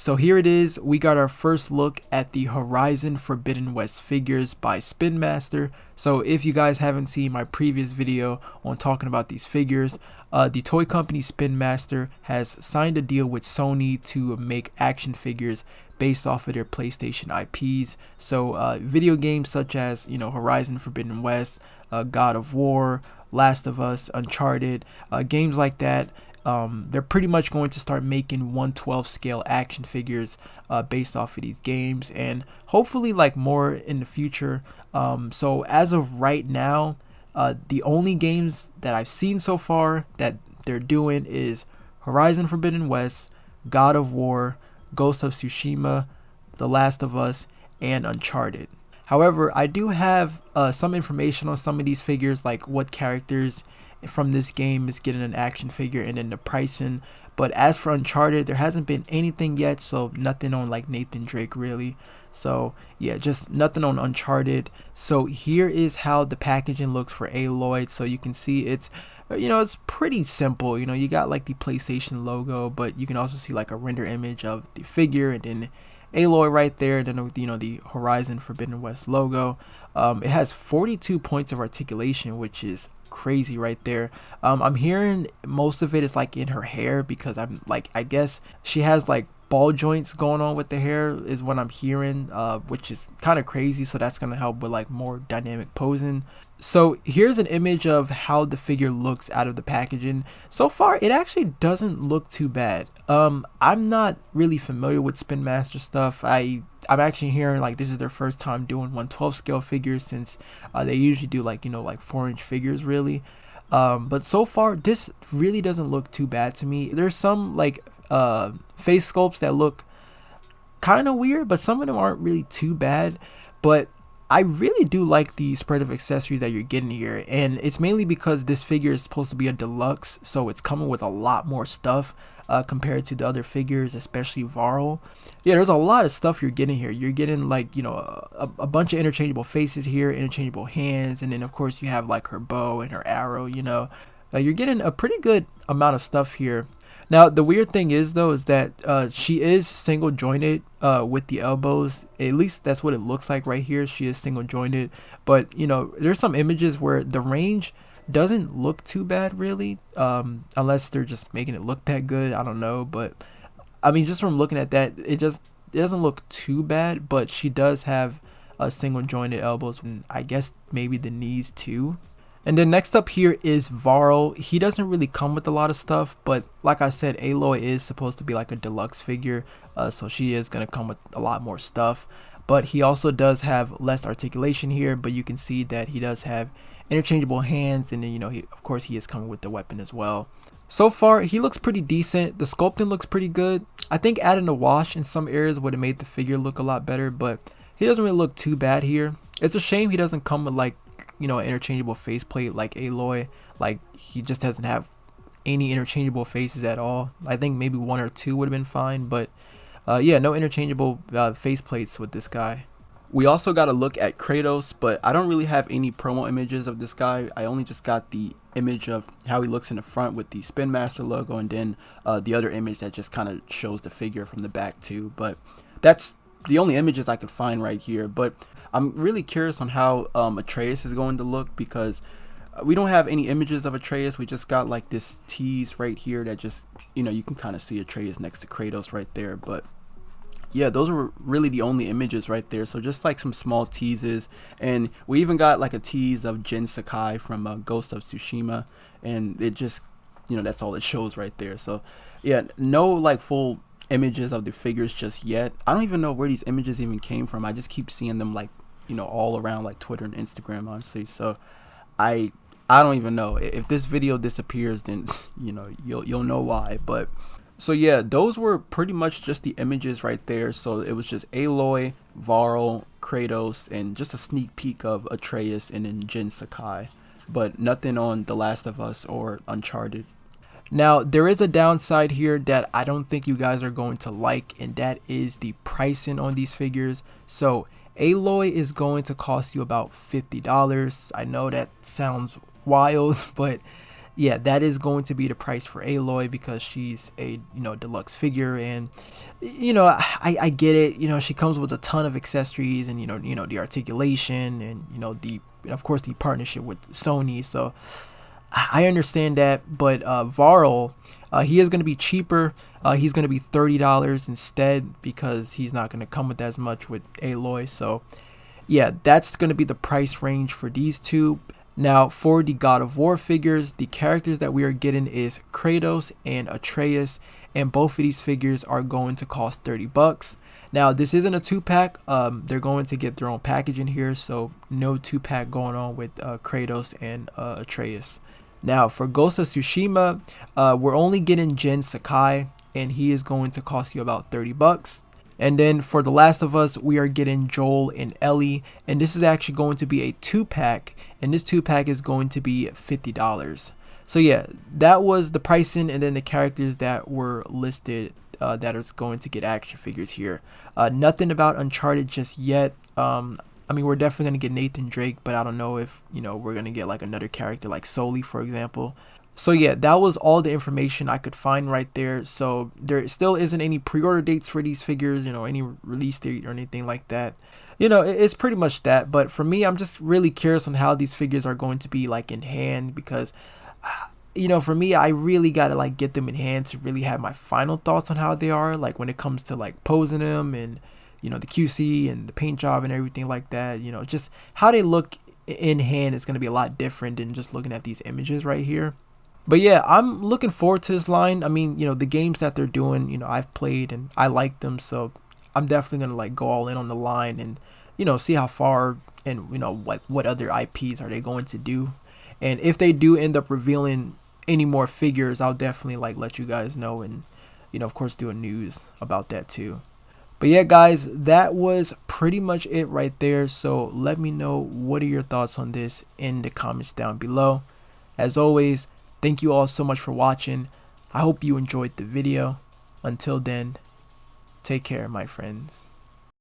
So here it is, we got our first look at the Horizon Forbidden West figures by Spin Master. So if you guys haven't seen my previous video on talking about these figures, the toy company Spin Master has signed a deal with Sony to make action figures based off of their PlayStation IPs. So video games such as, Horizon Forbidden West, God of War, Last of Us, Uncharted, games like that. They're pretty much going to start making 1/12 scale action figures based off of these games, and hopefully like more in the future. So as of right now, the only games that I've seen so far that they're doing is Horizon Forbidden West, God of War, Ghost of Tsushima, The Last of Us, and Uncharted. However, I do have some information on some of these figures, like what characters from this game is getting an action figure and then the pricing. But as for Uncharted, there hasn't been anything yet, so nothing on like Nathan Drake really. So yeah, just nothing on Uncharted. So here is how the packaging looks for Aloy. So you can see it's it's pretty simple. You got like the PlayStation logo, but you can also see like a render image of the figure and then Aloy right there, and then the Horizon Forbidden West logo. It has 42 points of articulation, which is crazy right there. I'm hearing most of it is like in her hair, because I guess she has like ball joints going on with the hair is what I'm hearing, which is kind of crazy. So that's gonna help with like more dynamic posing. So here's an image of how the figure looks out of the packaging. So far it actually doesn't look too bad. I'm not really familiar with Spin Master stuff. I'm actually hearing like this is their first time doing 1/12 scale figures, since they usually do like 4-inch figures really. But so far this really doesn't look too bad to me. There's some like face sculpts that look kind of weird, but some of them aren't really too bad. But I really do like the spread of accessories that you're getting here, and it's mainly because this figure is supposed to be a deluxe, so it's coming with a lot more stuff compared to the other figures, especially Varl. Yeah, there's a lot of stuff you're getting here. You're getting like a bunch of interchangeable faces here, interchangeable hands, and then of course you have like her bow and her arrow. You're getting a pretty good amount of stuff here. Now the weird thing is though is that she is single jointed with the elbows. At least that's what it looks like right here. She is single jointed, but there's some images where the range doesn't look too bad really, unless they're just making it look that good. I don't know, but I mean, just from looking at that, it doesn't look too bad. But she does have single jointed elbows, and I guess maybe the knees too. And then next up here is Varl. He doesn't really come with a lot of stuff, but like I said, Aloy is supposed to be like a deluxe figure, so she is going to come with a lot more stuff. But he also does have less articulation here, but you can see that he does have interchangeable hands, and then of course he is coming with the weapon as well. So far he looks pretty decent. The sculpting looks pretty good. I think adding a wash in some areas would have made the figure look a lot better, but he doesn't really look too bad here. It's a shame he doesn't come with like an interchangeable faceplate like Aloy. Like he just doesn't have any interchangeable faces at all. I think maybe one or two would have been fine, but yeah, no interchangeable faceplates with this guy. We also got a look at Kratos, but I don't really have any promo images of this guy. I only just got the image of how he looks in the front with the Spin Master logo, and then the other image that just kind of shows the figure from the back too. But that's the only images I could find right here. But I'm really curious on how Atreus is going to look, because we don't have any images of Atreus. We just got like this tease right here that just you can kind of see Atreus next to Kratos right there. But yeah, those were really the only images right there. So just like some small teases, and we even got like a tease of Jin Sakai from Ghost of Tsushima, and it just that's all it shows right there. So yeah, no like full images of the figures just yet. I don't even know where these images even came from. I just keep seeing them like all around like Twitter and Instagram, honestly. So I don't even know. If this video disappears, then you'll know why. But so yeah, those were pretty much just the images right there. So it was just Aloy, Varl, Kratos, and just a sneak peek of Atreus and then Jin Sakai, but nothing on The Last of Us or Uncharted. Now there is a downside here that I don't think you guys are going to like, and that is the pricing on these figures. So Aloy is going to cost you about $50. I know that sounds wild, but yeah, that is going to be the price for Aloy because she's a deluxe figure. And I get it. She comes with a ton of accessories, and the articulation, and the of course the partnership with Sony. So I understand that. But Varl, he is going to be cheaper. He's going to be $30 instead because he's not going to come with as much with Aloy. So yeah, that's going to be the price range for these two. Now for the God of War figures, the characters that we are getting is Kratos and Atreus, and both of these figures are going to cost 30 bucks. Now this isn't a 2-pack. They're going to get their own package in here, so no 2-pack going on with Kratos and Atreus. Now for Ghost of Tsushima, we're only getting Jin Sakai, and he is going to cost you about 30 bucks. And then for The Last of Us, we are getting Joel and Ellie, and this is actually going to be a 2-pack, and this 2-pack is going to be $50. So yeah, that was the pricing, and then the characters that were listed that is going to get action figures here. Nothing about Uncharted just yet. I mean, we're definitely going to get Nathan Drake, but I don't know if we're going to get like another character like Sully, for example. So yeah, that was all the information I could find right there. So there still isn't any pre-order dates for these figures, any release date or anything like that. It's pretty much that. But for me, I'm just really curious on how these figures are going to be like in hand, because for me, I really got to like get them in hand to really have my final thoughts on how they are, like when it comes to like posing them and the QC and the paint job and everything like that. Just how they look in hand is going to be a lot different than just looking at these images right here. But yeah, I'm looking forward to this line. I mean, the games that they're doing, I've played and I like them. So I'm definitely going to like go all in on the line and, see how far and, like what other IPs are they going to do. And if they do end up revealing any more figures, I'll definitely like let you guys know and, of course, do a news about that too. But yeah, guys, that was pretty much it right there. So let me know what are your thoughts on this in the comments down below. As always, thank you all so much for watching. I hope you enjoyed the video. Until then, take care, my friends.